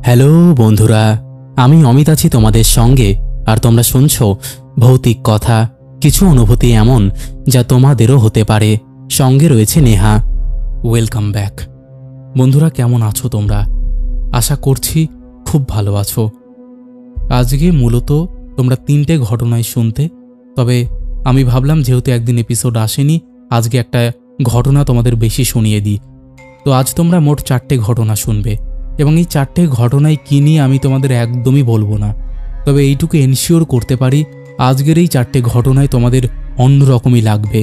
Hello বন্ধুরা, আমি অমিত আছি তোমাদের সঙ্গে। আর তোমরা শুনছো ভৌতিক কথা, কিছু অনুভূতি এমন যা তোমাদেরও হতে পারে। সঙ্গে রয়েছে নেহা। Welcome back. বন্ধুরা, কেমন আছো তোমরা? আশা করছি খুব ভালো আছো। আজকে মূলত তোমরা 3টে ঘটনায় শুনতে, তবে আমি ভাবলাম যেহেতু একদিন এপিসোড আসেনি, আজকে একটা ঘটনা তোমাদের বেশি শুনিয়ে দিই। তো আজ তোমরা মোট 4টে ঘটনা শুনবে, এবং এই 4টে ঘটনায় কী নিয়ে আমি তোমাদের একদমই বলবো না। তবে এইটুকু এনশিওর করতে পারি, আজকের এই 4টে ঘটনায় তোমাদের অন্যরকমই লাগবে।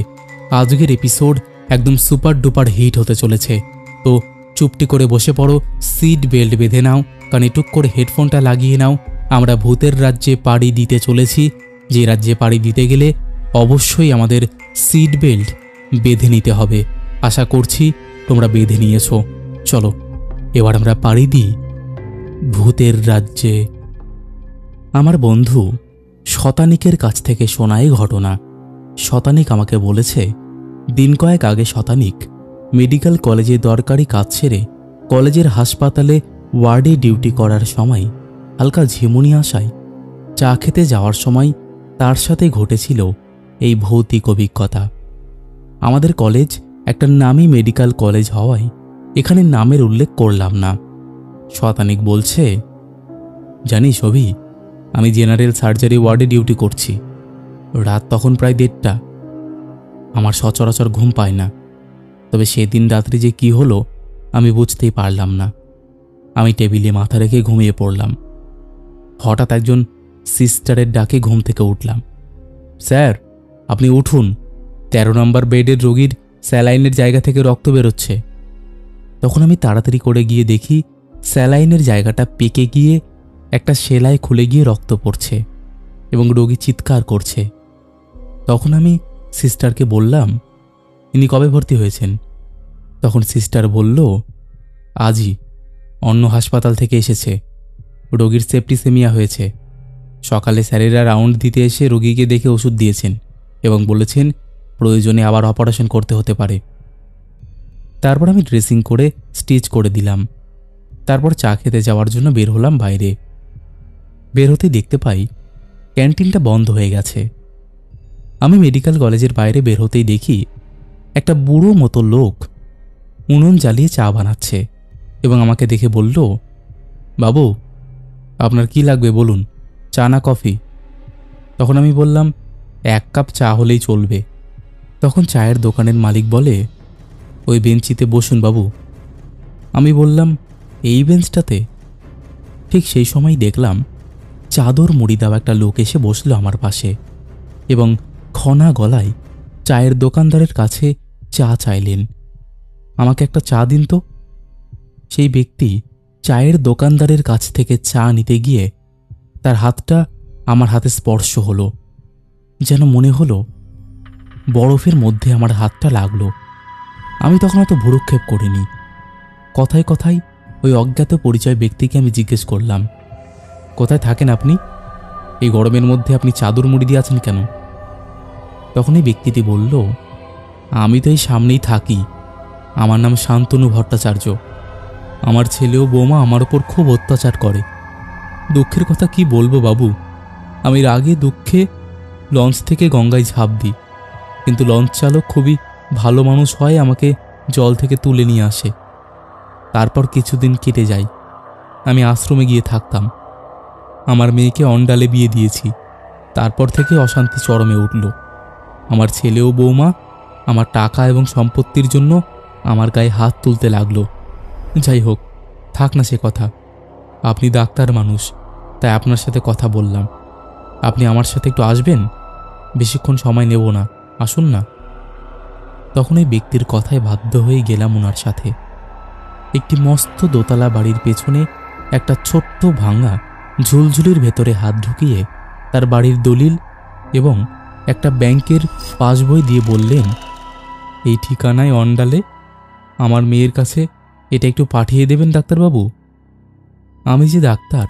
আজকের এপিসোড একদম সুপার ডুপার হিট হতে চলেছে। তো চুপটি করে বসে পড়ো, সিট বেল্ট বেঁধে নাও, কানে টুক করে হেডফোনটা লাগিয়ে নাও। আমরা ভূতের রাজ্যে পাড়ি দিতে চলেছি, যে রাজ্যে পাড়ি দিতে গেলে অবশ্যই আমাদের সিট বেল্ট বেঁধে নিতে হবে। আশা করছি তোমরা বেঁধে নিয়েছো। চলো এবার আমরা পাড়ি দিই ভূতের রাজ্যে। আমার বন্ধু শতানিকের কাছ থেকে শোনা এই ঘটনা। শতানিক আমাকে বলেছে, দিন কয়েক আগে শতানিক মেডিকেল কলেজে দরকারি কাজ সেরে কলেজের হাসপাতালে ওয়ার্ডে ডিউটি করার সময় হালকা ঝিমুনি আসায় চা খেতে যাওয়ার সময় তার সাথে ঘটেছিল এই ভৌতিক অভিজ্ঞতা। আমাদের কলেজ একটা নামী মেডিকেল কলেজ হওয়ায় এখানে নামের উল্লেখ করলাম না। শতানিক বলছে, জানিস অভি, আমি জেনারেল সার্জারি ওয়ার্ডে ডিউটি করছি। রাত তখন প্রায় 1:30। আমার সচরাচর ঘুম পায় না, তবে সেদিন রাত্রে যে কি হলো আমি বুঝতেই পারলাম না। আমি টেবিলে মাথা রেখে ঘুমিয়ে পড়লাম। হঠাৎ একজন সিস্টারের ডাকে ঘুম থেকে উঠলাম। স্যার, আপনি উঠুন, 13 নম্বর বেডের রোগীর স্যালাইনের জায়গা থেকে রক্ত বেরোচ্ছে। তখন আমি তাড়াতাড়ি করে গিয়ে দেখি স্যালাইনের জায়গাটা পেকে গিয়ে একটা সেলাই খুলে গিয়ে রক্ত পড়ছে এবং রোগী চিৎকার করছে। তখন আমি সিস্টারকে বললাম, ইনি কবে ভর্তি হয়েছেন? তখন সিস্টার বলল, আজই, অন্য হাসপাতাল থেকে এসেছে। রোগীর সেপ্টিসেমিয়া হয়েছে। সকালে স্যারেরা রাউন্ড দিতে এসে রোগীকে দেখে ওষুধ দিয়েছেন এবং বলেছেন প্রয়োজনে আবার অপারেশন করতে হতে পারে। তারপর আমি ড্রেসিং করে স্টিচ করে দিলাম। তারপর চা খেতে যাওয়ার জন্য বের হলাম বাইরে। বের হতে দেখতে পাই ক্যান্টিনটা বন্ধ হয়ে গেছে। আমি মেডিকেল কলেজের বাইরে বের হতেই দেখি একটা বুড়ো মতো লোক উনুন জ্বালিয়ে চা বানাচ্ছে এবং আমাকে দেখে বলল, বাবু, আপনার কি লাগবে বলুন, চা না কফি? তখন আমি বললাম, 1 কাপ চা হলেই চলবে। তখন চায়ের দোকানের মালিক বলে, ওই বেঞ্চিতে বসুন বাবু। আমি বললাম, এই বেঞ্চটাতে? ঠিক সেই সময় দেখলাম চাদর মুড়ি দেওয়া একটা লোক এসে বসলো আমার পাশে এবং খনা গলায় চায়ের দোকানদারের কাছে চা চাইলেন। আমাকে একটা চা দিন তো। সেই ব্যক্তি চায়ের দোকানদারের কাছ থেকে চা নিতে গিয়ে তার হাতটা আমার হাতে স্পর্শ হলো। যেন মনে হলো বরফের মধ্যে আমার হাতটা লাগলো। আমি তখন অত ভ্রুক্ষেপ করিনি। কথায় কথায় ওই অজ্ঞাত পরিচয় ব্যক্তিকে আমি জিজ্ঞেস করলাম, কোথায় থাকেন আপনি? এই গরমের মধ্যে আপনি চাদর মুড়ি দিয়ে আছেন কেন? তখন এই ব্যক্তিটি বলল, আমি তো এই সামনেই থাকি। আমার নাম শান্তনু ভট্টাচার্য। আমার ছেলে ও বৌমা আমার ওপর খুব অত্যাচার করে। দুঃখের কথা কি বলবো বাবু, আমি রাগে দুঃখে লঞ্চ থেকে গঙ্গায় ঝাঁপ দিই, কিন্তু লঞ্চ চালক খুবই ভালো মানুষ হয়, আমাকে জল থেকে তুলে নিয়ে আসে। তারপর কিছুদিন কেটে যায়। আমি আশ্রমে গিয়ে থাকতাম। আমার মেয়েকে অন্ডালে বিয়ে দিয়েছি। তারপর থেকে অশান্তি চরমে উঠল। আমার ছেলে ও বৌমা আমার টাকা এবং সম্পত্তির জন্য আমার গায়ে হাত তুলতে লাগলো। যাই হোক, থাক না সে কথা। আপনি ডাক্তার মানুষ, তাই আপনার সাথে কথা বললাম। আপনি আমার সাথে একটু আসবেন? বেশিক্ষণ সময় নেব না, আসুন না। তখন ওই ব্যক্তির কথায় বাধ্য হয়ে গেলাম ওনার সাথে। একটি মস্ত দোতলা বাড়ির পেছনে একটা ছোট্ট ভাঙা ঝুলঝুলির ভেতরে হাত ঢুকিয়ে তার বাড়ির দলিল এবং একটা ব্যাংকের পাসবই দিয়ে বললেন, এই ঠিকানায় অন্ডালে আমার মেয়ের কাছে এটা একটু পাঠিয়ে দেবেন ডাক্তারবাবু। আমি যে ডাক্তার,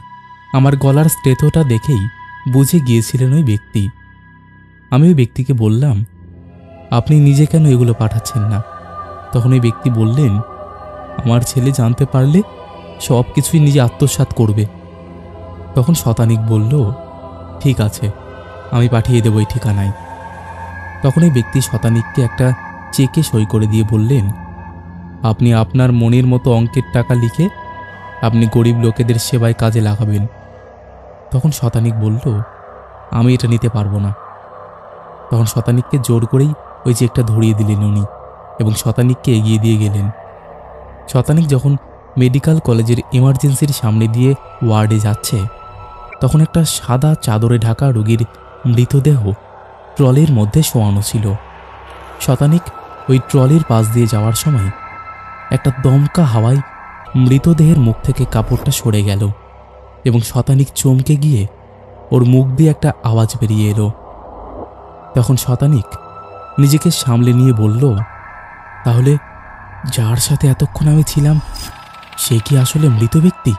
আমার গলার স্টেথোটা দেখেই বুঝে গিয়েছিলেন ওই ব্যক্তি। আমি ওই ব্যক্তিকে বললাম, আপনি নিজে কেন এগুলো পাঠাচ্ছেন না? তখন ওই ব্যক্তি বললেন, আমার ছেলে জানতে পারলে সব কিছুই নিজে আত্মসাৎ করবে। তখন শতানিক বলল, ঠিক আছে, আমি পাঠিয়ে দেব এই ঠিকানায়। তখন এই ব্যক্তি শতানিককে একটা চেকে সই করে দিয়ে বললেন, আপনি আপনার মনের মতো অঙ্কের টাকা লিখে আপনি গরিব লোকেদের সেবায় কাজে লাগাবেন। তখন শতানিক বলল, আমি এটা নিতে পারবো না। তখন শতানিককে জোর করেই ওই চেকটা ধরিয়ে দিলেন উনি এবং শতানিককে এগিয়ে দিয়ে গেলেন। শতানিক যখন মেডিকেল কলেজের ইমার্জেন্সির সামনে দিয়ে ওয়ার্ডে যাচ্ছে, তখন একটা সাদা চাদরে ঢাকা রোগীর মৃতদেহ ট্রলির মধ্যে শোয়ানো ছিল। শতানিক ওই ট্রলির পাশ দিয়ে যাওয়ার সময় একটা দমকা হাওয়ায় মৃতদেহের মুখ থেকে কাপড়টা সরে গেল এবং শতানিক চমকে গিয়ে ওর মুখ দিয়ে একটা আওয়াজ বেরিয়ে এলো। তখন শতানিক নিজেকে সামলে নিয়ে বলল, তাহলে যার সাথে এতক্ষণ আমি ছিলাম সে কি আসলে মৃত ব্যক্তি?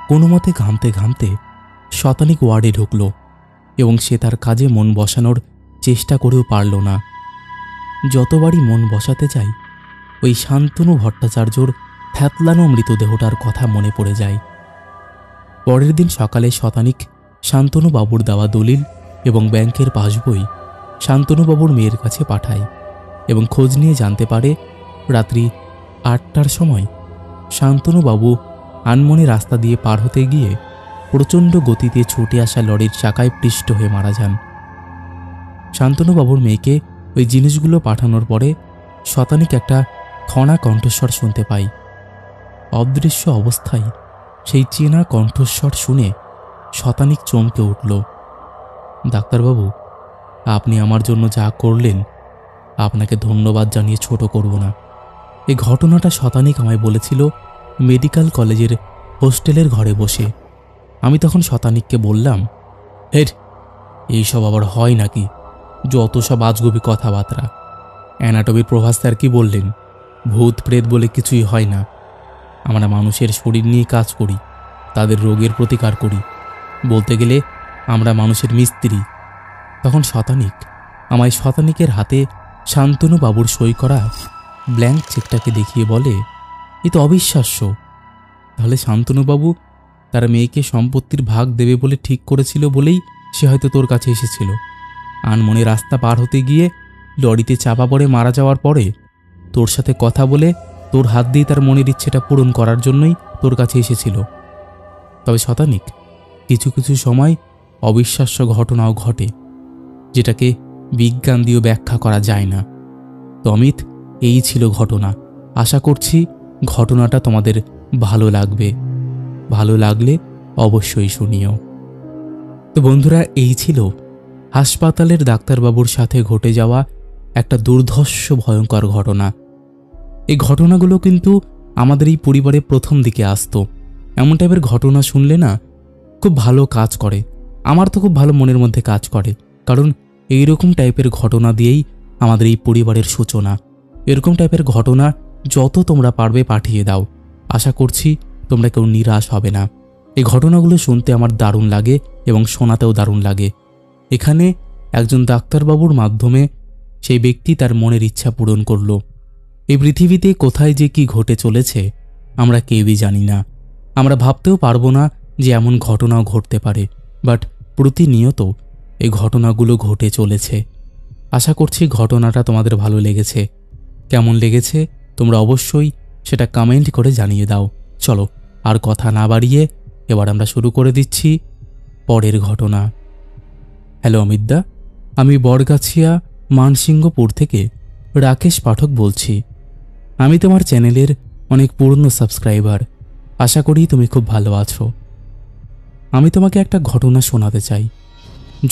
কোনো মতে ঘামতে ঘামতে শতানিক ওয়ার্ডে ঢুকল এবং সে তার কাজে মন বসানোর চেষ্টা করেও পারল না। যতবারই মন বসাতে চাই, ওই শান্তনু ভট্টাচার্যর থ্যাতলানো মৃতদেহটার কথা মনে পড়ে যায়। পরের দিন সকালে শতানিক শান্তনুবাবুর দেওয়া দলিল এবং ব্যাংকের পাসবই শান্তনুবাবুর মেয়ের কাছে পাঠায় এবং খোঁজ নিয়ে জানতে পারে রাত্রি 8টার সময় শান্তনুবাবু আনমনে রাস্তা দিয়ে পার হতে গিয়ে প্রচণ্ড গতিতে ছুটে আসা লরির চাকায় পৃষ্ঠ হয়ে মারা যান। শান্তনুবাবুর মেয়েকে ওই জিনিসগুলো পাঠানোর পরে শতানিক একটা খনা কণ্ঠস্বর শুনতে পাই। অদৃশ্য অবস্থায় সেই চেনা কণ্ঠস্বর শুনে শতানিক চমকে উঠল। ডাক্তারবাবু, আপনি আমার জন্য যা করলেন আপনাকে ধন্যবাদ জানিয়ে ছোট করব না। এই ঘটনাটা শতানিক আমায় বলেছিল মেডিকেল কলেজের হোস্টেলের ঘরে বসে। আমি তখন শতানিককে বললাম, হেড, এইসব আবার হয় নাকি? যত সব আজগুবি কথাবার্তা। অ্যানাটমির প্রভাস স্যার কি বললেন? ভূত প্রেত বলে কিছুই হয় না। আমরা মানুষের শরীর নিয়ে কাজ করি, তাদের রোগের প্রতিকার করি। বলতে গেলে আমরা মানুষের মিস্ত্রি। তখন শতানিক আমায় শতানিকের হাতে শান্তনুবাবুর সই করা ব্ল্যাঙ্ক চেকটাকে দেখিয়ে বলে, এ তো অবিশ্বাস্য। তাহলে শান্তনুবাবু তার মেয়েকে সম্পত্তির ভাগ দেবে বলে ঠিক করেছিল বলেই সে হয়তো তোর কাছে এসেছিল। আনমনে রাস্তা পার হতে গিয়ে লরিতে চাপা পড়ে মারা যাওয়ার পরে তোর সাথে কথা বলে তোর হাত দিয়ে তার মনের ইচ্ছেটা পূরণ করার জন্যই তোর কাছে এসেছিল। তবে শতানিক, কিছু কিছু সময় অবিশ্বাস্য ঘটনাও ঘটে, যেটাকে বিজ্ঞান দিয়ে ব্যাখ্যা করা যায় না। তো অমিত, এই ছিল ঘটনা। আশা করছি ঘটনাটা তোমাদের ভালো লাগবে। ভালো লাগলে অবশ্যই শুনিও। তো বন্ধুরা, এই ছিল হাসপাতালের ডাক্তারবাবুর সাথে ঘটে যাওয়া একটা দুর্ধর্ষ ভয়ঙ্কর ঘটনা। এই ঘটনাগুলো কিন্তু আমাদের এই পরিবারে প্রথম দিকে আসতো। এমন টাইপের ঘটনা শুনলে না খুব ভালো কাজ করে। আমার তো খুব ভালো মনের মধ্যে কাজ করে, কারণ এইরকম টাইপের ঘটনা দিয়েই আমাদের এই পরিবারের সূচনা। এরকম টাইপের ঘটনা যত তোমরা পারবে পাঠিয়ে দাও। আশা করছি তোমরা কেউ নিরাশ হবে না। এই ঘটনাগুলো শুনতে আমার দারুণ লাগে এবং শোনাতেও দারুণ লাগে। এখানে একজন ডাক্তারবাবুর মাধ্যমে সেই ব্যক্তি তার মনের ইচ্ছা পূরণ করল। এই পৃথিবীতে কোথায় যে কি ঘটে চলেছে আমরা কেউই জানি না। আমরা ভাবতেও পারবো না যে এমন ঘটনাও ঘটতে পারে, বাট প্রতিনিয়ত এই ঘটনাগুলো ঘটে চলেছে। আশা করছি ঘটনাটা তোমাদের ভালো লেগেছে। কেমন লেগেছে তোমরা অবশ্যই সেটা কমেন্ট করে জানিয়ে দাও। চলো আর কথা না বাড়িয়ে এবার আমরা শুরু করে দিচ্ছি পরের ঘটনা। হ্যালো অমিতদা, আমি বড়গাছিয়া মানসিংহপুর থেকে রাকেশ পাঠক বলছি। আমি তোমার চ্যানেলের অনেক পুরনো সাবস্ক্রাইবার। আশা করি তুমি খুব ভালো আছো। আমি তোমাকে একটা ঘটনা শোনাতে চাই।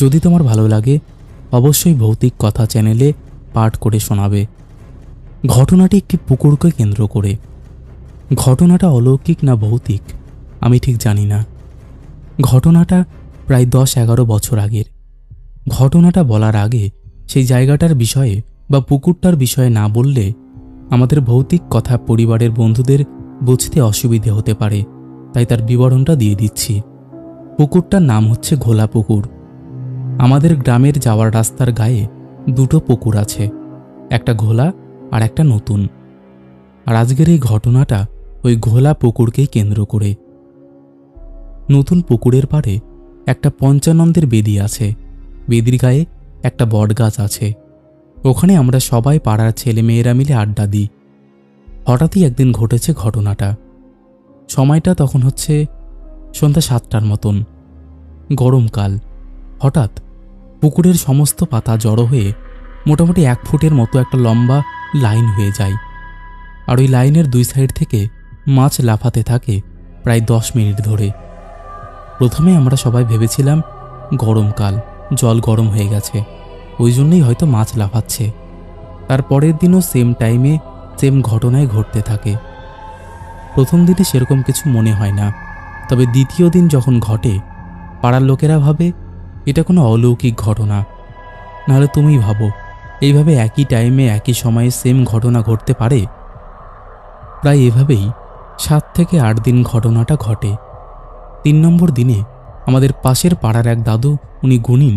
যদি তোমার ভালো লাগে অবশ্যই ভৌতিক কথা চ্যানেলে পাঠ করে শোনাবে। ঘটনাটি একটি পুকুরকে কেন্দ্র করে। ঘটনাটা অলৌকিক না ভৌতিক আমি ঠিক জানি না। ঘটনাটা প্রায় 10-11 বছর আগের। ঘটনাটা বলার আগে সেই জায়গাটার বিষয়ে বা পুকুরটার বিষয়ে না বললে আমাদের ভৌতিক কথা পরিবারের বন্ধুদের বুঝতে অসুবিধে হতে পারে, তাই তার বিবরণটা দিয়ে দিচ্ছি। পুকুরটার নাম হচ্ছে ঘোলা পুকুর। আমাদের গ্রামের যাওয়ার রাস্তার গায়ে দুটো পুকুর আছে, একটা ঘোলা আর একটা নতুন। আর আজকের এই ঘটনাটা ওই ঘোলা পুকুরকেই কেন্দ্র করে। নতুন পুকুরের পাড়ে একটা পঞ্চানন্দের বেদি আছে। বেদির গায়ে একটা বটগাছ আছে। ওখানে আমরা সবাই পাড়ার ছেলে মেয়েরা মিলে আড্ডা দিই। হঠাৎই একদিন ঘটেছে ঘটনাটা। সময়টা তখন হচ্ছে সন্ধ্যা 7টার মতন, গরমকাল। হঠাৎ পুকুরের সমস্ত পাতা জড়ো হয়ে মোটামুটি 1 ফুটের মতো একটা লম্বা লাইন হয়ে যায়। আর ওই লাইনের 2 সাইড থেকে মাছ লাফাতে থাকে প্রায় 10 মিনিট ধরে। প্রথমে আমরা সবাই ভেবেছিলাম গরমকাল, জল গরম হয়ে গেছে, ওই জন্যই হয়তো মাছ লাফাচ্ছে। তার পরের দিনও সেম টাইমে সেম ঘটনায় ঘটতে থাকে। প্রথম দিনে সেরকম কিছু মনে হয় না, তবে দ্বিতীয় দিন যখন ঘটে পাড়ার লোকেরা ভাবে এটা কোনো অলৌকিক ঘটনা। নাহলে তুমি ভাবো, এইভাবে একই টাইমে একই সময়ে সেম ঘটনা ঘটতে পারে? প্রায় এভাবেই 7 থেকে 8 দিন ঘটনাটা ঘটে। 3 নম্বর দিনে আমাদের পাশের পাড়ার এক দাদু, উনি গুণিন,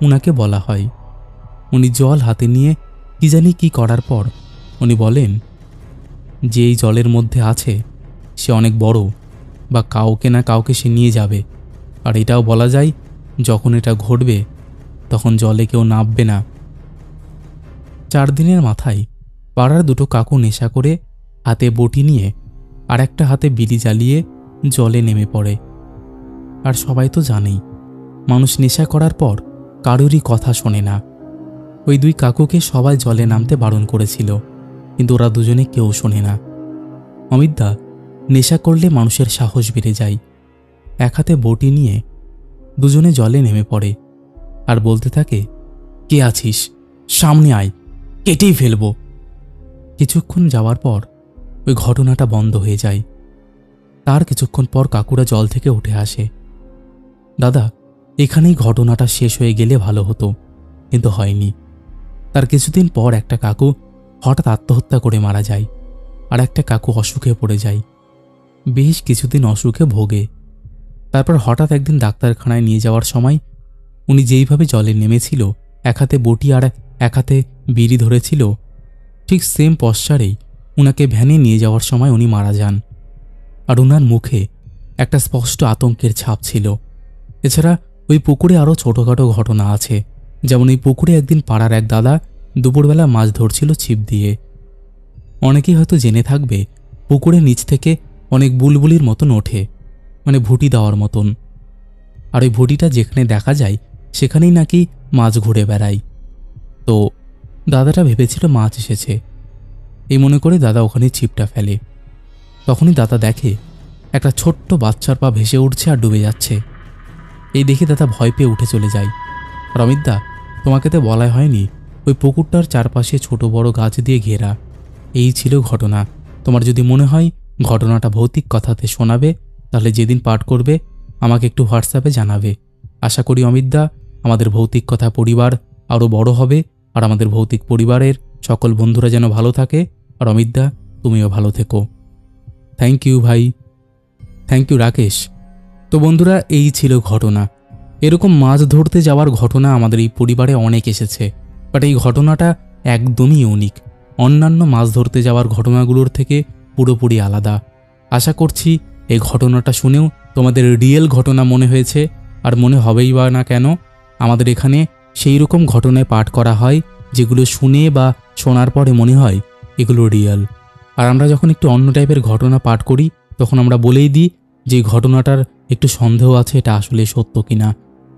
উনাকে বলা হয়। উনি জল হাতে নিয়ে কি জানি কি করার পর উনি বলেন যে এই জলের মধ্যে আছে সে অনেক বড়, বা কাউকে না কাউকে সে নিয়ে যাবে। আর এটাও বলা যায় যখন এটা ঘটবে তখন জলে কেউ নামবে না। 4 দিনের মাথায় পাড়ার 2টো কাকু নেশা করে হাতে বটি নিয়ে আর একটা হাতে বিড়ি জ্বালিয়ে জলে নেমে পড়ে। আর সবাই তো জানেই, মানুষ নেশা করার পর কারোরই কথা শোনে না। ওই 2 কাকুকে সবাই জলে নামতে বারণ করেছিল, কিন্তু ওরা দুজনে কেউ শোনে না। অমিতদা, নেশা করলে মানুষের সাহস বেড়ে যায়। এক হাতে বটি নিয়ে দুজনে জলে নেমে পড়ে আর বলতে থাকে, কে আছিস, সামনে আয়, কেটেই ফেলবো। কিছুক্ষণ যাওয়ার পর ওই ঘটনাটা বন্ধ হয়ে যায়। তার কিছুক্ষণ পর কাকুরা জল থেকে উঠে আসে। দাদা, এখানেই ঘটনাটা শেষ হয়ে গেলে ভালো হতো, কিন্তু হয়নি। তার কিছুদিন পর একটা কাকু হঠাৎ আত্মহত্যা করে মারা যায়, আর একটা কাকু অসুখে পড়ে যায়। বেশ কিছুদিন অসুখে ভোগে। তারপর হঠাৎ একদিন ডাক্তারখানায় নিয়ে যাওয়ার সময় উনি যেইভাবে জলে নেমেছিল, এক হাতে বটি আর এক হাতে বিড়ি ধরেছিল, ঠিক সেম পশ্চারেই উনাকে ভ্যানে নিয়ে যাওয়ার সময় উনি মারা যান। আর উনার মুখে একটা স্পষ্ট আতঙ্কের ছাপ ছিল। এছাড়া ওই পুকুরে আরও ছোটোখাটো ঘটনা আছে। যেমন এই পুকুরে একদিন পাড়ার এক দাদা দুপুরবেলা মাছ ধরছিল ছিপ দিয়ে। অনেকেই হয়তো জেনে থাকবে, পুকুরের নিচ থেকে অনেক বুলবুলির মতন ওঠে, মানে ভুটি দেওয়ার মতন। আর ওই ভুটিটা যেখানে দেখা যায় সেখানেই নাকি মাছ ঘুরে বেড়ায়। তো দাদাটা ভেবেছিল মাছ এসেছে, এই মনে করে দাদা ওখানে ছিপটা ফেলে। তখনই দাদা দেখে একটা ছোট্ট বাচ্চার পা ভেসে উঠছে আর ডুবে যাচ্ছে। এই দেখে দাদা ভয় পেয়ে উঠে চলে যায়। আর অমিতদা, তোমাকে তো বলা হয়নি, ওই পুকুরটার চারপাশে ছোট বড় গাছ দিয়ে ঘেরা। এই ছিল ঘটনা। তোমার যদি মনে হয় ঘটনাটা ভৌতিক কথাতে শোনাবে, তাহলে যেদিন পাঠ করবে আমাকে একটু হোয়াটসঅ্যাপে জানাবে। আশা করি অমিতদা, আমাদের ভৌতিক কথা পরিবার আরও বড় হবে, আর আমাদের ভৌতিক পরিবারের সকল বন্ধুরা যেন ভালো থাকে। আর অমিতদা, তুমিও ভালো থেকো। থ্যাংক ইউ ভাই, থ্যাংক ইউ রাকেশ। তো বন্ধুরা, এই ছিল ঘটনা। এরকম মাছ ধরতে যাওয়ার ঘটনা আমাদের এই পরিবারে অনেক এসেছে, বাট এই ঘটনাটা একদমই ইউনিক। অন্যান্য মাছ ধরতে যাওয়ার ঘটনাগুলোর থেকে পুরোপুরি আলাদা। আশা করছি এই ঘটনাটা শুনেও তোমাদের রিয়েল ঘটনা মনে হয়েছে, আর মনে হবেই বা না কেন। আমাদের এখানে সেই রকম ঘটনায় পাঠ করা হয় যেগুলো শুনে বা শোনার পরে মনে হয় এগুলো রিয়েল। আর আমরা যখন একটু অন্য টাইপের ঘটনা পাঠ করি তখন আমরা বলেই দিই যে ঘটনাটার একটু সন্দেহ আছে, এটা আসলে সত্য কিনা।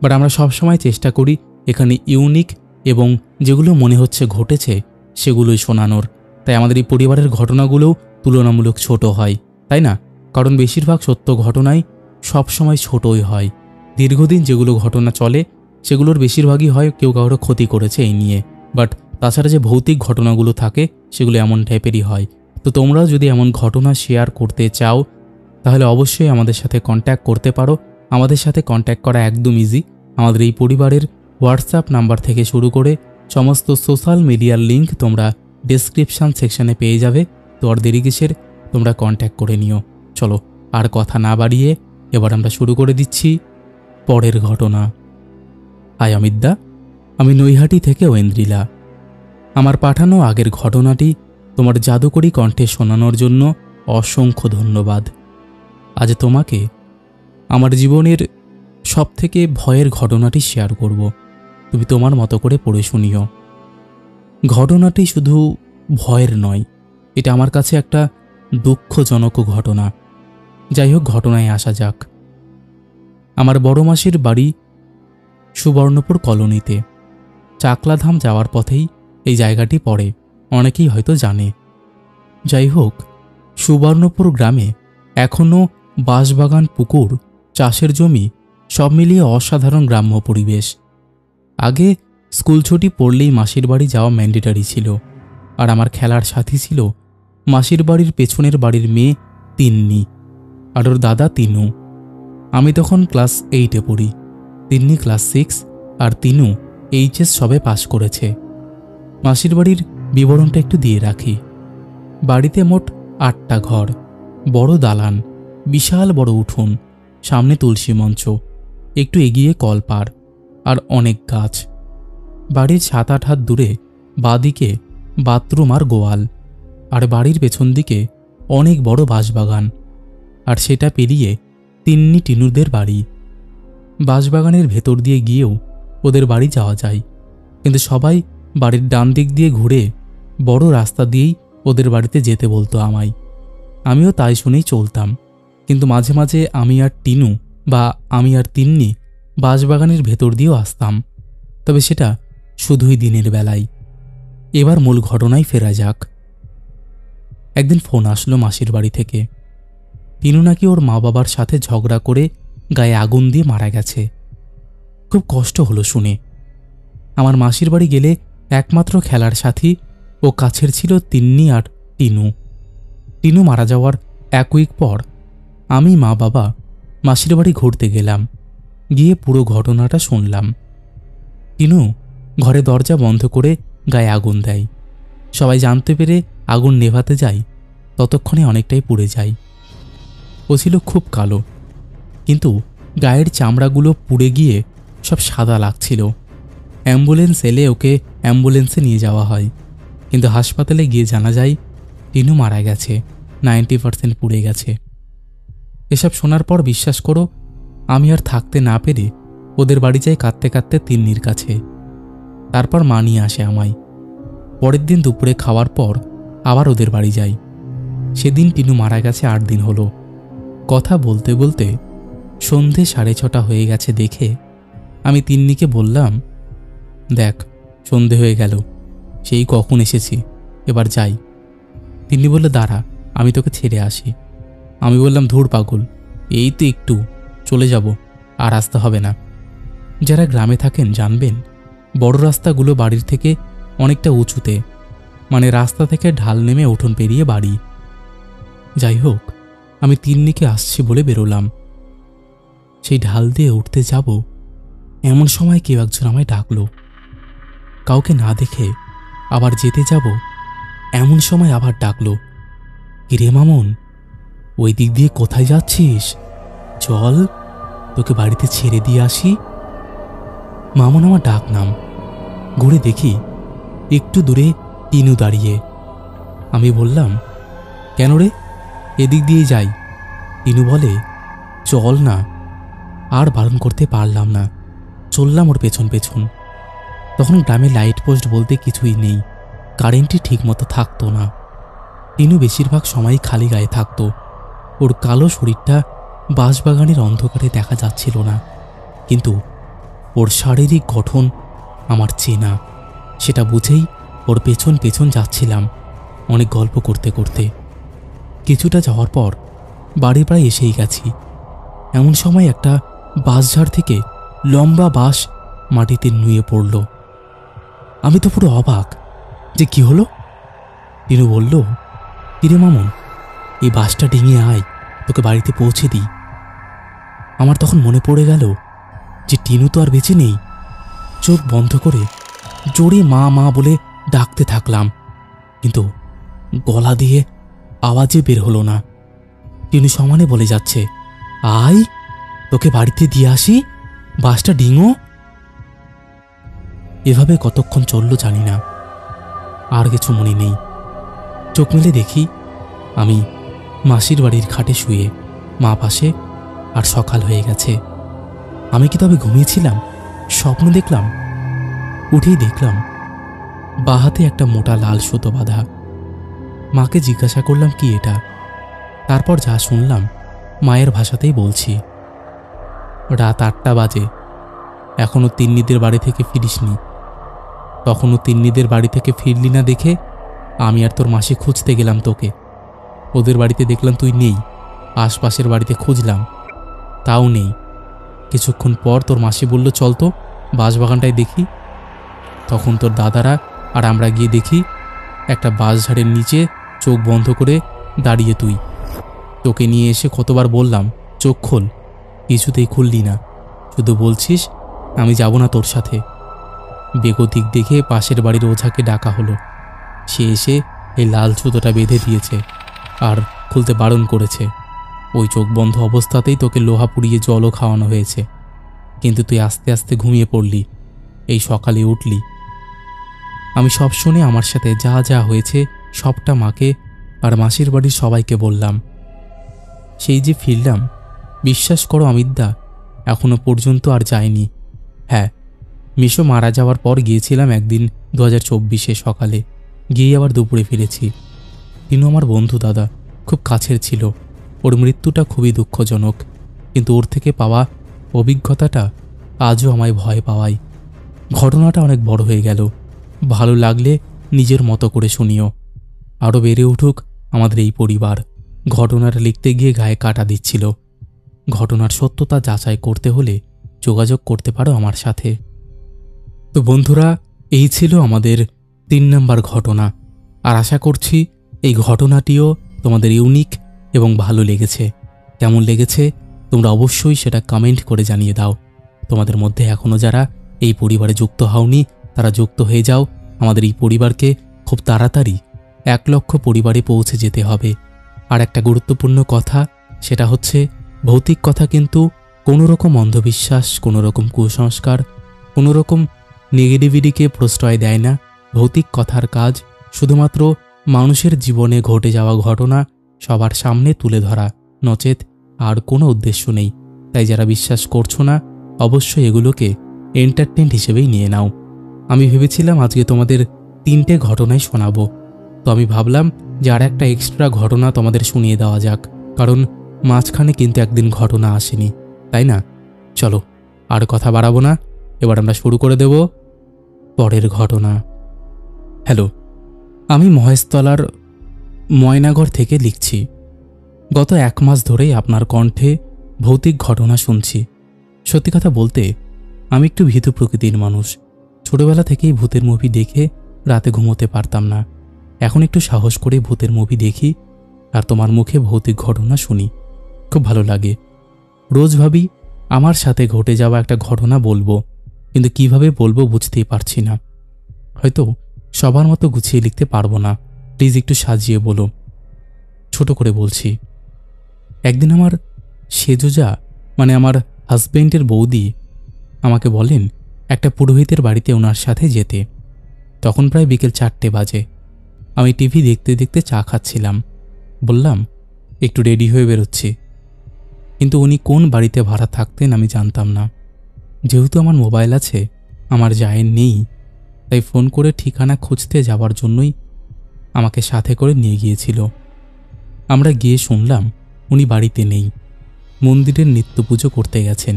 বাট আমরা সবসময় চেষ্টা করি এখানে ইউনিক এবং যেগুলো মনে হচ্ছে ঘটেছে সেগুলোই শোনানোর। তাই আমাদের এই পরিবারের ঘটনাগুলোও তুলনামূলক ছোট হয়, তাই না? কারণ বেশিরভাগ সত্য ঘটনাই সবসময় ছোটই হয়। দীর্ঘদিন যেগুলো ঘটনা চলে সেগুলোর বেশিরভাগই হয় কেউ কারো ক্ষতি করেছে এই নিয়ে। বাট তাছাড়া যে ভৌতিক ঘটনাগুলো থাকে সেগুলো এমন টাইপেরই হয়। তো তোমরাও যদি এমন ঘটনা শেয়ার করতে চাও তাহলে অবশ্যই আমাদের সাথে কন্ট্যাক্ট করতে পারো। আমাদের সাথে কন্ট্যাক্ট করা একদম ইজি। আমাদের এই পরিবারের হোয়াটসঅ্যাপ নাম্বার থেকে শুরু করে সমস্ত সোশ্যাল মিডিয়ার লিঙ্ক তোমরা ডেসক্রিপশান সেকশানে পেয়ে যাবে। তো আর দেরি কিসের, তোমরা কন্ট্যাক্ট করে নিও। চলো আর কথা না বাড়িয়ে এবার আমরা শুরু করে দিচ্ছি পরের ঘটনা। হাই অমিতদা, আমি নৈহাটি থেকে ঐন্দ্রিলা। আমার পাঠানো আগের ঘটনাটি তোমার জাদুকরী কণ্ঠে শোনানোর জন্য অসংখ্য ধন্যবাদ। আজ তোমাকে আমার জীবনের সবথেকে ভয়ের ঘটনাটি শেয়ার করব। তুমি তোমার মতো করে পড়ে শুনিও। ঘটনাটি শুধু ভয়ের নয়, এটা আমার কাছে একটা দুঃখজনক ঘটনা। যাই হোক, ঘটনায় আসা যাক। আমার বড় মাসির বাড়ি সুবর্ণপুর কলোনিতে। চাকলাধাম যাওয়ার পথেই এই জায়গাটি পড়ে, অনেকেই হয়তো জানে। যাই হোক, সুবর্ণপুর গ্রামে এখনও বাঁশবাগান, পুকুর, চাষের জমি সব মিলিয়ে অসাধারণ গ্রাম্য পরিবেশ। আগে স্কুল ছুটি পড়লেই মাসির বাড়ি যাওয়া ম্যান্ডেটারি ছিল। আর আমার খেলার সাথী ছিল মাসির বাড়ির পেছনের বাড়ির মেয়ে তিন্নি আর ওর দাদা তিনু। আমি তখন ক্লাস 8-এ পড়ি, তিন্নি ক্লাস 6 আর তিনু এইচএস সবে পাশ করেছে। মাসির বাড়ির বিবরণটা একটু দিয়ে রাখি। বাড়িতে মোট 8টা ঘর, বড় দালান, বিশাল বড় উঠোন, সামনে তুলসী মঞ্চ, একটু এগিয়ে কলপার আর অনেক গাছ। বাড়ির 7-8 হাত দূরে বাঁদিকে বাথরুম আর গোয়াল, আর বাড়ির পেছন দিকে অনেক বড় বাঁশবাগান, আর সেটা পেরিয়ে তিন্নি টিনুদের বাড়ি। বাঁশবাগানের ভেতর দিয়ে গিয়েও ওদের বাড়ি যাওয়া যায়, কিন্তু সবাই বাড়ির ডান দিক দিয়ে ঘুরে বড় রাস্তা দিয়েই ওদের বাড়িতে যেতে বলতো আমায়। আমিও তাই শুনেই চলতাম, কিন্তু মাঝে মাঝে আমি আর টিনু বা আমি আর তিন্নি বাঁশবাগানের ভেতর দিয়েও আসতাম, তবে সেটা শুধুই দিনের বেলায়। এবার মূল ঘটনায় ফেরা যাক। একদিন ফোন আসলো মাসির বাড়ি থেকে। তিনু নাকি ওর মা বাবার সাথে ঝগড়া করে গায়ে আগুন দিয়ে মারা গেছে। খুব কষ্ট হলো শুনে। আমার মাসির বাড়ি গেলে একমাত্র খেলার সাথী ও কাছের ছিল তিন্নি আর টিনু। টিনু মারা যাওয়ার 1 উইক পর আমি, মা বাবা মাসির বাড়ি ঘুরতে গেলাম। গিয়ে পুরো ঘটনাটা শুনলাম। টিনু ঘরে দরজা বন্ধ করে গায়ে আগুন দেয়। সবাই জানতে পেরে আগুন নেভাতে যায়, ততক্ষণে অনেকটাই পুড়ে যায়। ও ছিল খুব কালো, কিন্তু গায়ের চামড়াগুলো পুড়ে গিয়ে সব সাদা লাগছিল। অ্যাম্বুলেন্স এলে ওকে অ্যাম্বুলেন্সে নিয়ে যাওয়া হয়, কিন্তু হাসপাতালে গিয়ে জানা যায় টিনু মারা গেছে, 90% পুড়ে গেছে। এসব শোনার পর বিশ্বাস করো, আমি আর থাকতে না পেরে ওদের বাড়ি যাই কাঁদতে কাঁদতে তিন্নির কাছে। তারপর মা নিয়ে আসে আমায়। পরের দিন দুপুরে খাওয়ার পর আবার ওদের বাড়ি যাই। সেদিন টিনু মারা গেছে 8 দিন হলো। কথা বলতে বলতে সন্ধে 6:30 হয়ে গেছে দেখে আমি তিন্নিকে বললাম, দেখ সন্ধে হয়ে গেল, সেই কখন এসেছি, এবার যাই। তিন্নি বলল, দাঁড়া আমি তোকে ছেড়ে আসি। আমি বললাম, ধুর পাগল, এই তো একটু, চলে যাব, আর আসতে হবে না। যারা গ্রামে থাকেন জানবেন, বড় রাস্তাগুলো বাড়ির থেকে অনেকটা উঁচুতে, মানে রাস্তা থেকে ঢাল নেমে উঠোন পেরিয়ে বাড়ি। যাই হোক, আমি তিন্নিকে আসছি বলে বেরোলাম। সেই ঢাল দিয়ে উঠতে যাব, এমন সময় কেউ একজন আমায় ডাকলো। কাউকে না দেখে আবার যেতে যাব, এমন সময় আবার ডাকলো, কিরে মামুন, ওই দিক দিয়ে কোথায় যাচ্ছিস? চল তোকে বাড়িতে ছেড়ে দিয়ে আসি। মামুন আমার ডাক নাম। ঘুরে দেখি একটু দূরে টিনু দাঁড়িয়ে। আমি বললাম, কেন রে, এদিক দিয়ে যাই। টিনু বলে, চল না। আর বারণ করতে পারলাম না, চললাম ওর পেছন পেছন। তখন গ্রামে লাইট পোস্ট বলতে কিছুই নেই, কারেন্টই ঠিক মতো থাকতো না। টিনু বেশিরভাগ সময়ই খালি গায়ে থাকতো। ওর কালো শরীরটা বাঁশবাগানের অন্ধকারে দেখা যাচ্ছিল না, কিন্তু ওর শারীরিক গঠন আমার চেনা। সেটা বুঝেই ওর পেছন পেছন যাচ্ছিলাম, অনেক গল্প করতে করতে। কিছুটা যাওয়ার পর বাড়ি প্রায় এসেই গেছি। এমন সময় একটা বাঁশঝাড় থেকে লম্বা বাঁশ মাটিতে নুয়ে পড়ল। আমি তো পুরো অবাক যে কি হলো। টিনু বলল, কিরে মামুন, এই বাসটা ডিঙে আয়, তোকে বাড়িতে পৌঁছে দিই। আমার তখন মনে পড়ে গেল যে টিনু তো আর বেঁচে নেই। চোখ বন্ধ করে জোরে মা মা বলে ডাকতে থাকলাম, কিন্তু গলা দিয়ে আওয়াজে বের হলো না। টিনু সমানে বলে যাচ্ছে, আয় তোকে বাড়িতে দিয়ে আসি, বাসটা ডিঙো। এভাবে কতক্ষণ চলল জানি না, আর কিছু মনে নেই। চোখ মেলে দেখি আমি মাসির বাড়ির খাটে শুয়ে, মা পাশে, আর সকাল হয়ে গেছে। আমি কি তবে ঘুমিয়েছিলাম? স্বপ্ন দেখলাম? উঠেই দেখলাম বাঁ হাতে একটা মোটা লাল সুতো বাঁধা। মাকে জিজ্ঞাসা করলাম কি এটা। তারপর যা শুনলাম মায়ের ভাষাতেই বলছি। রাত 8টা বাজে, এখনো তিন্নিদের বাড়ি থেকে ফিরিসনি। তখনও তিন্নিদের বাড়ি থেকে ফিরলি না দেখে আমি আর তোর মাসি খুঁজতে গেলাম তোকে। ওদের বাড়িতে দেখলাম তুই নেই। আশপাশের বাড়িতে খুঁজলাম, তাও নেই। কিছুক্ষণ পর তোর মাসি বলল, চল তো বাঁশবাগানটায় দেখি। তখন তোর দাদারা আর আমরা গিয়ে দেখি একটা বাঁশঝাড়ের নিচে চোখ বন্ধ করে দাঁড়িয়ে তুই। তোকে নিয়ে এসে কতবার বললাম চোখ খোল, কিছুতেই খুললি না। শুধু বলছিস আমি যাব না তোর সাথে। বেগতিক দেখে পাশের বাড়ির ওঝাকে ডাকা হলো। সে এসে এই লাল সুতোটা বেঁধে দিয়েছে আর খুলতে বারণ করেছে। ওই চোখ বন্ধ অবস্থাতেই তোকে লোহা পুড়িয়ে জলও খাওয়ানো হয়েছে, কিন্তু তুই আস্তে আস্তে ঘুমিয়ে পড়লি। এই সকালে উঠলি। আমি সব শুনে আমার সাথে যা যা হয়েছে সবটা মাকে আর মাসির বাড়ির সবাইকে বললাম। সেই যে ফিরলাম, বিশ্বাস করো অমিতদা, এখনো পর্যন্ত আর যায়নি। হ্যাঁ, মিশো মারা যাওয়ার পর গিয়েছিলাম একদিন 2024 সকালে, গিয়ে আবার দুপুরে ফিরেছি। তিনি আমার বন্ধু দাদা, খুব কাছের ছিল। ওর মৃত্যুটা খুবই দুঃখজনক, কিন্তু ওর থেকে পাওয়া অভিজ্ঞতাটা আজও আমায় ভয় পাওয়ায়। ঘটনাটা অনেক বড় হয়ে গেল। ভালো লাগলে নিজের মতো করে শুনিও। আরও বেড়ে উঠুক আমাদের এই পরিবার। ঘটনাটা লিখতে গিয়ে গায়ে কাটা দিচ্ছিল। ঘটনার সত্যতা যাচাই করতে হলে যোগাযোগ করতে পারো আমার সাথে। তো বন্ধুরা, এই ছিল আমাদের 3 নম্বর ঘটনা। আর আশা করছি এই ঘটনাটিও তোমাদের ইউনিক এবং ভালো লেগেছে। কেমন লেগেছে তোমরা অবশ্যই সেটা কমেন্ট করে জানিয়ে দাও। তোমাদের মধ্যে এখনও যারা এই পরিবারে যুক্ত হওনি তারা যুক্ত হয়ে যাও। আমাদের এই পরিবারকে খুব তাড়াতাড়ি 1 লক্ষ পরিবারে পৌঁছে যেতে হবে। আর একটা গুরুত্বপূর্ণ কথা, সেটা হচ্ছে ভৌতিক কথা কিন্তু কোনো রকম অন্ধবিশ্বাস, কোনো রকম কুসংস্কার, কোনো রকম নেগেটিভিটিকে প্রশ্রয় দেয় না। ভৌতিক কথার কাজ শুধুমাত্র মানুষের জীবনে ঘটে যাওয়া ঘটনা সবার সামনে তুলে ধরা, নচেত আর কোনো উদ্দেশ্য নেই। তাই যারা বিশ্বাস করছো না অবশ্যই এগুলোকে এন্টারটেইনমেন্ট হিসেবেই নিয়ে নাও। আমি ভেবেছিলাম আজকে তোমাদের 3টে ঘটনাই শোনাবো, তো আমি ভাবলাম যে আর একটা এক্সট্রা ঘটনা তোমাদের শুনিয়ে দেওয়া যাক, কারণ মাঝখানে কিন্তু একদিন ঘটনা আসেনি, তাই না? চলো আর কথা বাড়াবো না, এবার আমরা শুরু করে দেব পরের ঘটনা। হ্যালো, আমি মহেশতলার ময়নাঘর থেকে লিখছি। গত 1 মাস ধরেই আপনার কণ্ঠে ভৌতিক ঘটনা শুনছি। সত্যি কথা বলতে আমি একটু ভীতু প্রকৃতির মানুষ। ছোটবেলা থেকেই ভূতের মুভি দেখে রাতে ঘুমোতে পারতাম না। এখন একটু সাহস করে ভূতের মুভি দেখি আর তোমার মুখে ভৌতিক ঘটনা শুনি, খুব ভালো লাগে। রোজ ভাবি আমার সাথে ঘটে যাওয়া একটা ঘটনা বলবো, কিন্তু কিভাবে বলবো বুঝতেই পারছি না। হয়তো সবার মতো গুছিয়ে লিখতে পারবো না, প্লিজ একটু সাজিয়ে বলো। ছোট করে বলছি। একদিন আমার সেজুজা মানে আমার হাজবেন্ডের বৌদি আমাকে বলেন একটা পুরোহিতের বাড়িতে ওনার সাথে যেতে। তখন প্রায় বিকেল 4টে বাজে। আমি টিভি দেখতে দেখতে চা খাচ্ছিলাম। বললাম একটু রেডি হয়ে বেরোচ্ছি, কিন্তু উনি কোন বাড়িতে ভাড়া থাকতেন আমি জানতাম না। যেহেতু আমার মোবাইল আছে, আমার জায়ের নেই, তাই ফোন করে ঠিকানা খুঁজতে যাওয়ার জন্যই আমাকে সাথে করে নিয়ে গিয়েছিল। আমরা গিয়ে শুনলাম উনি বাড়িতে নেই, মন্দিরের নিত্য পুজো করতে গেছেন।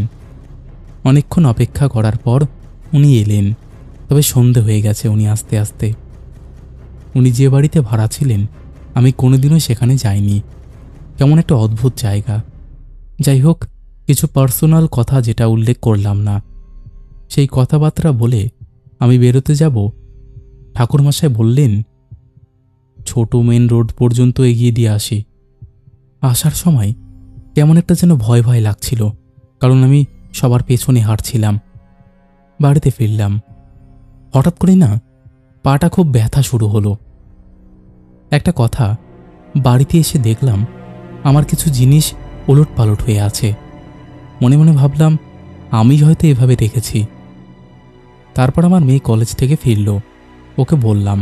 অনেকক্ষণ অপেক্ষা করার পর উনি এলেন, তবে সন্ধে হয়ে গেছে উনি আসতে আসতে। উনি যে বাড়িতে ভাড়া ছিলেন আমি কোনোদিনও সেখানে যাইনি। কেমন একটা অদ্ভুত জায়গা। যাই হোক, কিছু পার্সোনাল কথা যেটা উল্লেখ করলাম না, সেই কথাবার্তা বলে আমি বেরোতে যাব। ঠাকুরমশাই বললেন ছোট মেন রোড পর্যন্ত এগিয়ে দিয়ে আসি। আসার সময় কেমন একটা যেন ভয় ভয় লাগছিল, কারণ আমি সবার পেছনে হাঁটছিলাম। বাড়িতে ফিরলাম, হঠাৎ করে না পাটা খুব ব্যথা শুরু হলো। একটা কথা, বাড়িতে এসে দেখলাম আমার কিছু জিনিস ওলট পালট হয়ে আছে। মনে মনে ভাবলাম আমি হয়তো এভাবে রেখেছি। তারপর আমার মেয়ে কলেজ থেকে ফিরল, ওকে বললাম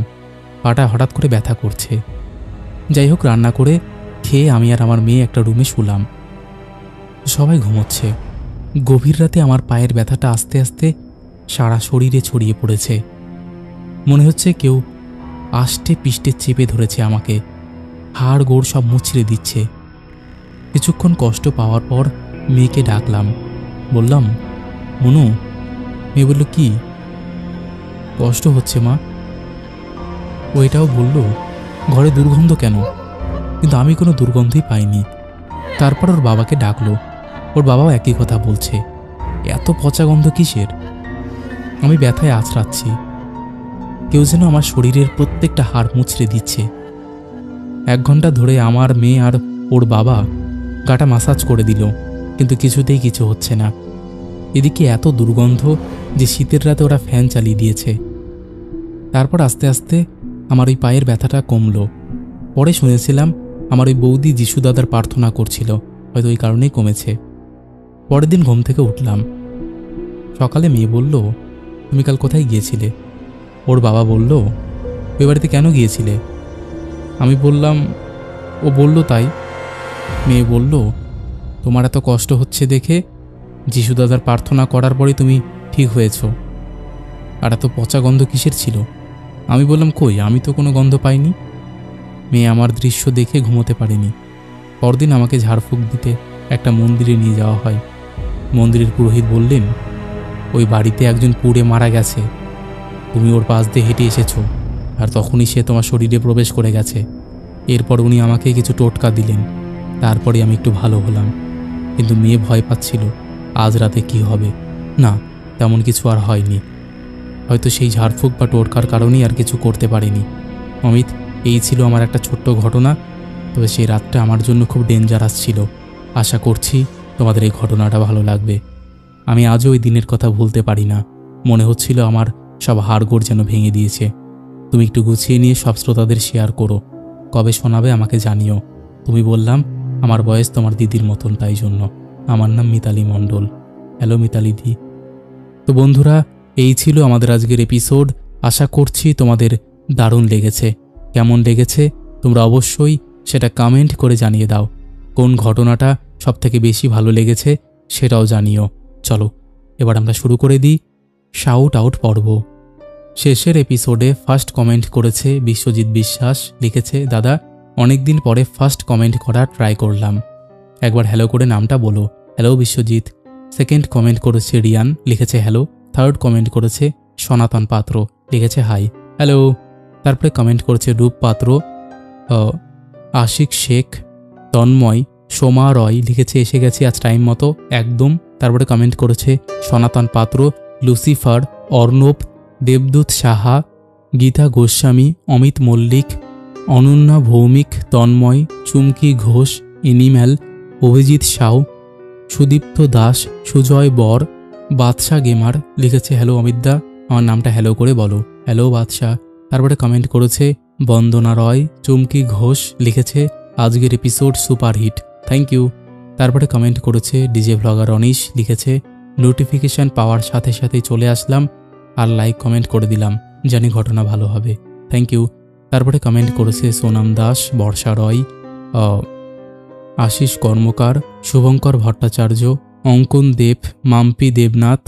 পাটা হঠাৎ করে ব্যথা করছে। যাই হোক, রান্না করে খেয়ে আমি আর আমার মেয়ে একটা রুমে শুলাম। সবাই ঘুমোচ্ছে। গভীর রাতে আমার পায়ের ব্যথাটা আস্তে আস্তে সারা শরীরে ছড়িয়ে পড়েছে। মনে হচ্ছে কেউ আষ্টে পিষ্টে চেপে ধরেছে আমাকে, হাড় গোড় সব মুচড়ে দিচ্ছে। কিছুক্ষণ কষ্ট পাওয়ার পর মেয়েকে ডাকলাম, বললাম, মনু। মেয়ে বলল, কি কষ্ট হচ্ছে মা? ও এটাও বলল, ঘরে দুর্গন্ধ কেন? কিন্তু আমি কোনো দুর্গন্ধই পাইনি। তারপর ওর বাবাকে ডাকলো। ওর বাবাও একই কথা বলছে, এত পচা গন্ধ কিসের? আমি ব্যথায় আছড়াচ্ছি। কেউ যেন আমার শরীরের প্রত্যেকটা হাড় মুচড়ে দিচ্ছে। 1 ঘন্টা ধরে আমার মেয়ে আর ওর বাবা গাটা মাসাজ করে দিল, কিন্তু কিছুতেই কিছু হচ্ছে না। এদিকে এত দুর্গন্ধ যে শীতের রাতে ওরা ফ্যান চালিয়ে দিয়েছে। তারপর আস্তে আস্তে আমার ওই পায়ের ব্যথাটা কমলো। পরে শুনেছিলাম আমার ওই বৌদি যিশু দাদার প্রার্থনা করছিল, হয়তো ওই কারণেই কমেছে। পরের দিন ঘুম থেকে উঠলাম। সকালে মেয়ে বলল, তুমি কাল কোথায় গিয়েছিলে? ওর বাবা বলল, ওই বাড়িতে কেন গিয়েছিলে? আমি বললাম, ও বলল তাই। মেয়ে বলল, তোমার এত কষ্ট হচ্ছে দেখে যিশু দাদার প্রার্থনা করার পরে তুমি ঠিক হয়েছ। আর এত পচা গন্ধ কিসের ছিল? আমি বললাম, কই, আমি তো কোনো গন্ধ পাইনি। মেয়ে আমার দৃশ্য দেখে ঘুমোতে পারেনি। পরদিন আমাকে ঝাড়ফুঁক দিতে একটা মন্দিরে নিয়ে যাওয়া হয়। মন্দিরের পুরোহিত বললেন, ওই বাড়িতে একজন পুড়ে মারা গেছে, তুমি ওর পাশ দিয়ে হেঁটে এসেছো, আর তখনই সে তোমার শরীরে প্রবেশ করে গেছে। এরপর উনি আমাকে কিছু টোটকা দিলেন, তারপরে আমি একটু ভালো হলাম। কিন্তু মেয়ে ভয় পাচ্ছিল, আজ রাতে কি হবে। না, তেমন কিছু আর হয়নি। হয়তো সেই ঝাড়ফুঁক বা টোটকার কারণেই আর কিছু করতে পারিনি। অমিত, এই ছিল আমার একটা ছোট্ট ঘটনা। তবে সেই রাতটা আমার জন্য খুব ডেঞ্জারাস ছিল। আশা করছি তোমাদের এই ঘটনাটা ভালো লাগবে। আমি আজও ওই দিনের কথা ভুলতে পারি না। মনে হচ্ছিল আমার সব হাড়গোড় যেন ভেঙে দিয়েছে। তুমি একটু গুছিয়ে নিয়ে সব শ্রোতাদের শেয়ার করো। কবে শোনাবে আমাকে জানিও। তুমি বললাম আমার বয়স তোমার দিদির মতন, তাই জন্য। আমার নাম মিতালি মণ্ডল। হ্যালো মিতালি দি। তো বন্ধুরা, এই ছিল আমাদের আজকের এপিসোড। আশা করছি তোমাদের দারুণ লেগেছে। কেমন লেগেছে তোমরা অবশ্যই সেটা কমেন্ট করে জানিয়ে দাও। কোন ঘটনাটা সবথেকে বেশি ভালো লেগেছে সেটাও জানিও। চলো এবার আমরা শুরু করে দিই শাউট আউট পর্ব। শেষের এপিসোডে ফার্স্ট কমেন্ট করেছে বিশ্বজিৎ বিশ্বাস। লিখেছে, দাদা, অনেকদিন পরে ফার্স্ট কমেন্ট করার ট্রাই করলাম, একবার হ্যালো করে নামটা বলো। হ্যালো বিশ্বজিৎ। সেকেন্ড কমেন্ট করেছে রিয়ান। লিখেছে হ্যালো। থার্ড কমেন্ট করেছে সনাতন পাত্র। লিখেছে হাই। হ্যালো। তারপরে কমেন্ট করেছে রূপ পাত্র, আশিক শেখ, তন্ময়, সোমা রয়। লিখেছে এসে গেছি আজ টাইম মতো একদম। তারপরে কমেন্ট করেছে সনাতন পাত্র, লুসিফার, অর্ণব, দেবদূত সাহা, গীতা গোস্বামী, অমিত মল্লিক, অনন্যা ভৌমিক, তন্ময়, চুমকি ঘোষ, এনিম্যাল, অভিজিৎ সাউ, সুদীপ্ত দাস, সুজয় বর, বাদশাহ গেমার। লিখেছে হ্যালো অমিতদা, আমার নামটা হ্যালো করে বলো। হ্যালো বাদশাহ। তারপরে কমেন্ট করেছে বন্দনা রয়, চুমকি ঘোষ। লিখেছে আজকের এপিসোড সুপারহিট, থ্যাংক ইউ। তারপরে কমেন্ট করেছে ডিজে ব্লগার অনিশ। লিখেছে নোটিফিকেশান পাওয়ার সাথে সাথেই চলে আসলাম আর লাইক কমেন্ট করে দিলাম, জানি ঘটনা ভালো হবে, থ্যাংক ইউ। তারপরে কমেন্ট করেছে সোনাম দাস, বর্ষা রয়, আশিস কর্মকার, শুভঙ্কর ভট্টাচার্য, অঙ্কন দেব, মাম্পি দেবনাথ,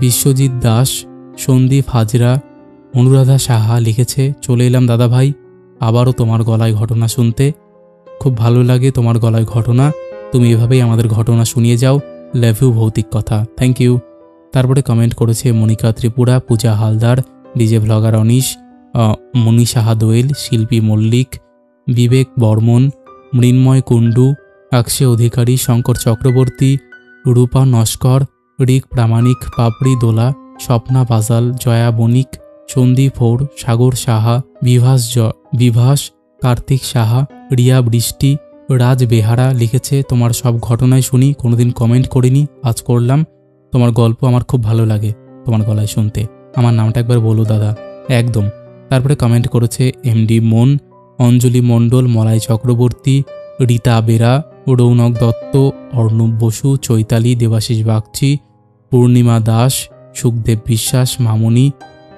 বিশ্বজিৎ দাস, সন্দীপ হাজরা, অনুরাধা সাহা। লিখেছে চলে এলাম দাদাভাই, আবারও তোমার গলায় ঘটনা শুনতে। খুব ভালো লাগে তোমার গলায় ঘটনা, তুমি এভাবেই আমাদের ঘটনা শুনিয়ে যাও, লাভ ইউ ভৌতিক কথা, থ্যাংক ইউ। তারপরে কমেন্ট করেছে মনিকা ত্রিপুরা, পূজা হালদার, ডিজে ব্লগার অনিশ, মনীষাহা দোয়েল, শিল্পী মল্লিক, বিবেক বর্মন, মৃন্ময় কুণ্ডু, আকশে অধিকারী, শঙ্কর চক্রবর্তী, রূপা নস্কর, রিক প্রামাণিক, পাপড়ি দোলা, স্বপ্না বাজাল, জয়া বণিক, সন্দীপ হোর, সাগর সাহা, বিভাস, কার্তিক সাহা, রিয়া বৃষ্টি, রাজ বেহারা। লিখেছে তোমার সব ঘটনায় শুনি, কোনোদিন কমেন্ট করিনি, আজ করলাম। তোমার গল্প আমার খুব ভালো লাগে তোমার গলায় শুনতে, আমার নামটা একবার বলো দাদা। একদম। তারপরে কমেন্ট করেছে এমডি মন, অঞ্জলি মণ্ডল, মলাই চক্রবর্তী, রীতা বেরা, রৌনক দত্ত, অর্ণব বসু, চৈতালি, দেবাশিস বাগচি, পূর্ণিমা দাস, সুখদেব বিশ্বাস, মামনি।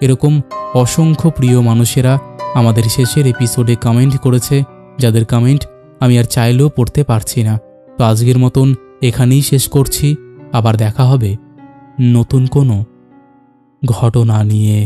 এরকম অসংখ্য প্রিয় মানুষেরা আমাদের শেষের এপিসোডে কমেন্ট করেছে, যাদের কমেন্ট আমি আর চাইলেও পড়তে পারছি না। তো আজকের মতন এখানেই শেষ করছি। আবার দেখা হবে নতুন কোনো ঘটনা নিয়ে।